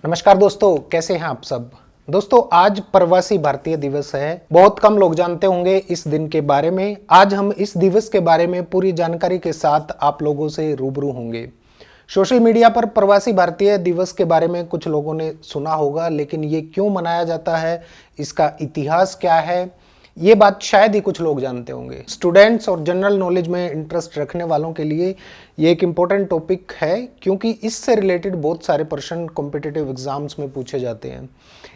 नमस्कार दोस्तों, कैसे हैं आप सब। दोस्तों, आज प्रवासी भारतीय दिवस है। बहुत कम लोग जानते होंगे इस दिन के बारे में। आज हम इस दिवस के बारे में पूरी जानकारी के साथ आप लोगों से रूबरू होंगे। सोशल मीडिया पर प्रवासी भारतीय दिवस के बारे में कुछ लोगों ने सुना होगा, लेकिन ये क्यों मनाया जाता है, इसका इतिहास क्या है, ये बात शायद ही कुछ लोग जानते होंगे। स्टूडेंट्स और जनरल नॉलेज में इंटरेस्ट रखने वालों के लिए ये एक इम्पोर्टेंट टॉपिक है, क्योंकि इससे रिलेटेड बहुत सारे प्रश्न कॉम्पिटिटिव एग्जाम्स में पूछे जाते हैं।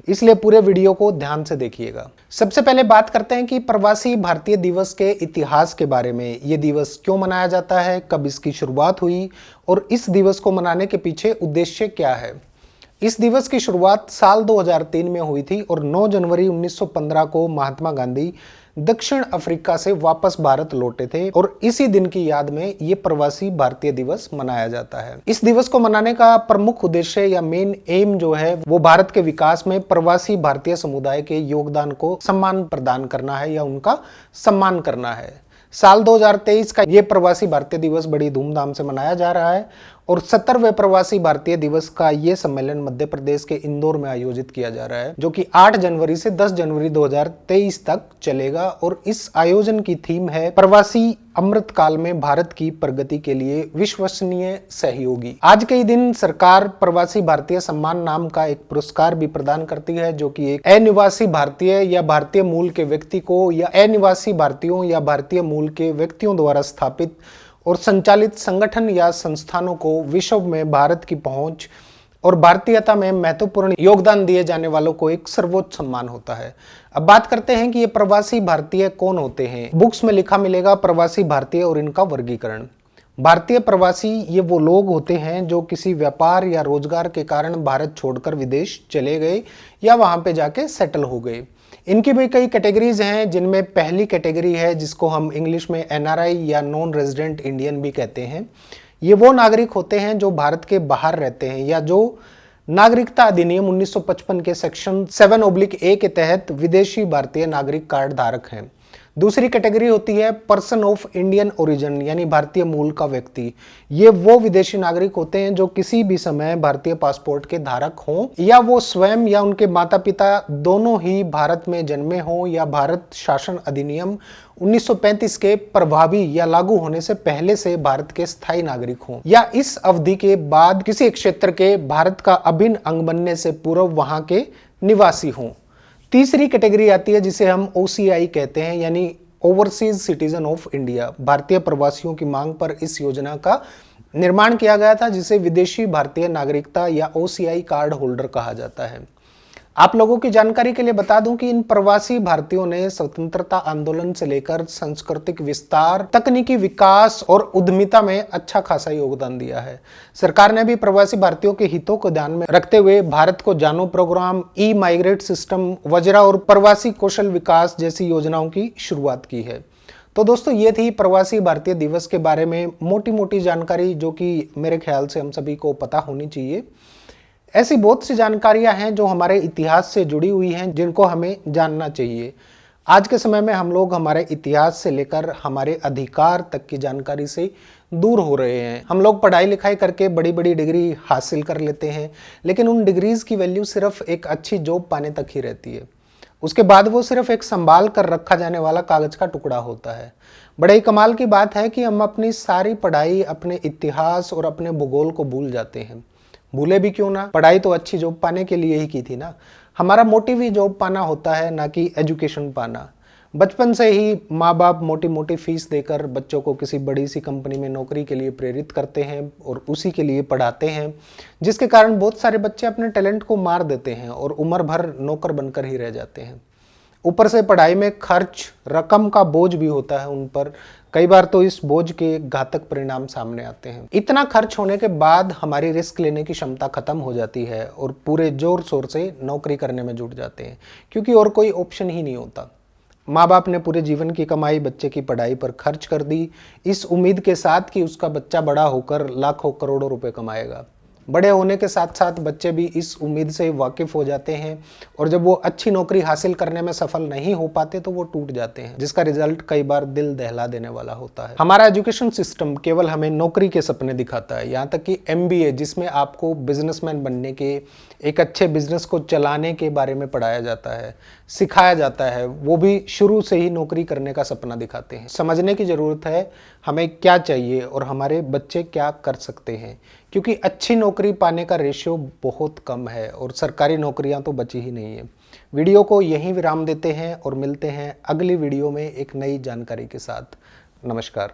इसलिए पूरे वीडियो को ध्यान से देखिएगा। सबसे पहले बात करते हैं कि प्रवासी भारतीय दिवस के इतिहास के बारे में। ये दिवस क्यों मनाया जाता है, कब इसकी शुरुआत हुई और इस दिवस को मनाने के पीछे उद्देश्य क्या है। इस दिवस की शुरुआत साल 2003 में हुई थी और 9 जनवरी 1915 को महात्मा गांधी दक्षिण अफ्रीका से वापस भारत लौटे थे और इसी दिन की याद में ये प्रवासी भारतीय दिवस मनाया जाता है। इस दिवस को मनाने का प्रमुख उद्देश्य या मेन एम जो है वो भारत के विकास में प्रवासी भारतीय समुदाय के योगदान को सम्मान प्रदान करना है या उनका सम्मान करना है। साल 2023 का ये प्रवासी भारतीय दिवस बड़ी धूमधाम से मनाया जा रहा है और 70वें प्रवासी भारतीय दिवस का ये सम्मेलन मध्य प्रदेश के इंदौर में आयोजित किया जा रहा है, जो कि 8 जनवरी से 10 जनवरी 2023 तक चलेगा। और इस आयोजन की थीम है प्रवासी अमृत काल में भारत की प्रगति के लिए विश्वसनीय सहयोगी। आज के ही दिन सरकार प्रवासी भारतीय सम्मान नाम का एक पुरस्कार भी प्रदान करती है, जो कि एक अनिवासी भारतीय या भारतीय मूल के व्यक्ति को या अनिवासी भारतीयों या भारतीय मूल के व्यक्तियों द्वारा स्थापित और संचालित संगठन या संस्थानों को विश्व में भारत की पहुंच और भारतीयता में महत्वपूर्ण योगदान दिए जाने वालों को एक सर्वोच्च सम्मान होता है। अब बात करते हैं कि ये प्रवासी भारतीय कौन होते हैं। बुक्स में लिखा मिलेगा प्रवासी भारतीय और इनका वर्गीकरण। भारतीय प्रवासी ये वो लोग होते हैं जो किसी व्यापार या रोजगार के कारण भारत छोड़कर विदेश चले गए या वहां पे जाके सेटल हो गए। इनकी भी कई कैटेगरीज हैं, जिनमें पहली कैटेगरी है जिसको हम इंग्लिश में एनआरआई या नॉन रेजिडेंट इंडियन भी कहते हैं। ये वो नागरिक होते हैं जो भारत के बाहर रहते हैं या जो नागरिकता अधिनियम 1955 के सेक्शन 7/A के तहत विदेशी भारतीय नागरिक कार्ड धारक हैं। दूसरी कैटेगरी होती है पर्सन ऑफ इंडियन ओरिजिन, यानी भारतीय मूल का व्यक्ति। ये वो विदेशी नागरिक होते हैं जो किसी भी समय भारतीय पासपोर्ट के धारक हों या वो स्वयं या उनके माता पिता दोनों ही भारत में जन्मे हों या भारत शासन अधिनियम 1935 के प्रभावी या लागू होने से पहले से भारत के स्थायी नागरिक हों या इस अवधि के बाद किसी एक क्षेत्र के भारत का अभिन्न अंग बनने से पूर्व वहां के निवासी हों। तीसरी कैटेगरी आती है जिसे हम OCI कहते हैं, यानी ओवरसीज सिटीजन ऑफ इंडिया। भारतीय प्रवासियों की मांग पर इस योजना का निर्माण किया गया था, जिसे विदेशी भारतीय नागरिकता या OCI कार्ड होल्डर कहा जाता है। आप लोगों की जानकारी के लिए बता दूं कि इन प्रवासी भारतीयों ने स्वतंत्रता आंदोलन से लेकर सांस्कृतिक विस्तार, तकनीकी विकास और उद्यमिता में अच्छा खासा योगदान दिया है। सरकार ने भी प्रवासी भारतीयों के हितों को ध्यान में रखते हुए भारत को जानो प्रोग्राम, ई माइग्रेट सिस्टम, वज्रा और प्रवासी कौशल विकास जैसी योजनाओं की शुरुआत की है। तो दोस्तों, ये थी प्रवासी भारतीय दिवस के बारे में मोटी मोटी जानकारी, जो कि मेरे ख्याल से हम सभी को पता होनी चाहिए। ऐसी बहुत सी जानकारियां हैं जो हमारे इतिहास से जुड़ी हुई हैं, जिनको हमें जानना चाहिए। आज के समय में हम लोग हमारे इतिहास से लेकर हमारे अधिकार तक की जानकारी से दूर हो रहे हैं। हम लोग पढ़ाई लिखाई करके बड़ी बड़ी डिग्री हासिल कर लेते हैं, लेकिन उन डिग्रीज की वैल्यू सिर्फ एक अच्छी जॉब पाने तक ही रहती है। उसके बाद वो सिर्फ एक संभाल कर रखा जाने वाला कागज का टुकड़ा होता है। बड़े ही कमाल की बात है कि हम अपनी सारी पढ़ाई, अपने इतिहास और अपने भूगोल को भूल जाते हैं। भूले भी क्यों ना, पढ़ाई तो अच्छी जॉब पाने के लिए ही की थी ना। हमारा मोटिव ही जॉब पाना होता है, ना कि एजुकेशन पाना। बचपन से ही माँ बाप मोटी मोटी फीस देकर बच्चों को किसी बड़ी सी कंपनी में नौकरी के लिए प्रेरित करते हैं और उसी के लिए पढ़ाते हैं, जिसके कारण बहुत सारे बच्चे अपने टैलेंट को मार देते हैं और उम्र भर नौकर बनकर ही रह जाते हैं। ऊपर से पढ़ाई में खर्च, रकम का बोझ भी होता है उन पर। कई बार तो इस बोझ के घातक परिणाम सामने आते हैं। इतना खर्च होने के बाद हमारी रिस्क लेने की क्षमता खत्म हो जाती है और पूरे जोर शोर से नौकरी करने में जुट जाते हैं, क्योंकि और कोई ऑप्शन ही नहीं होता। माँ बाप ने पूरे जीवन की कमाई बच्चे की पढ़ाई पर खर्च कर दी, इस उम्मीद के साथ कि उसका बच्चा बड़ा होकर लाखों करोड़ों रुपए कमाएगा। बड़े होने के साथ साथ बच्चे भी इस उम्मीद से वाकिफ हो जाते हैं और जब वो अच्छी नौकरी हासिल करने में सफल नहीं हो पाते तो वो टूट जाते हैं, जिसका रिजल्ट कई बार दिल दहला देने वाला होता है। हमारा एजुकेशन सिस्टम केवल हमें नौकरी के सपने दिखाता है, यहाँ तक कि MBA जिसमें आपको बिजनेसमैन बनने के, एक अच्छे बिजनेस को चलाने के बारे में पढ़ाया जाता है, सिखाया जाता है, वो भी शुरू से ही नौकरी करने का सपना दिखाते हैं। समझने की ज़रूरत है हमें क्या चाहिए और हमारे बच्चे क्या कर सकते हैं, क्योंकि अच्छी नौकरी पाने का रेशियो बहुत कम है और सरकारी नौकरियां तो बची ही नहीं है। वीडियो को यहीं विराम देते हैं और मिलते हैं अगली वीडियो में एक नई जानकारी के साथ। नमस्कार।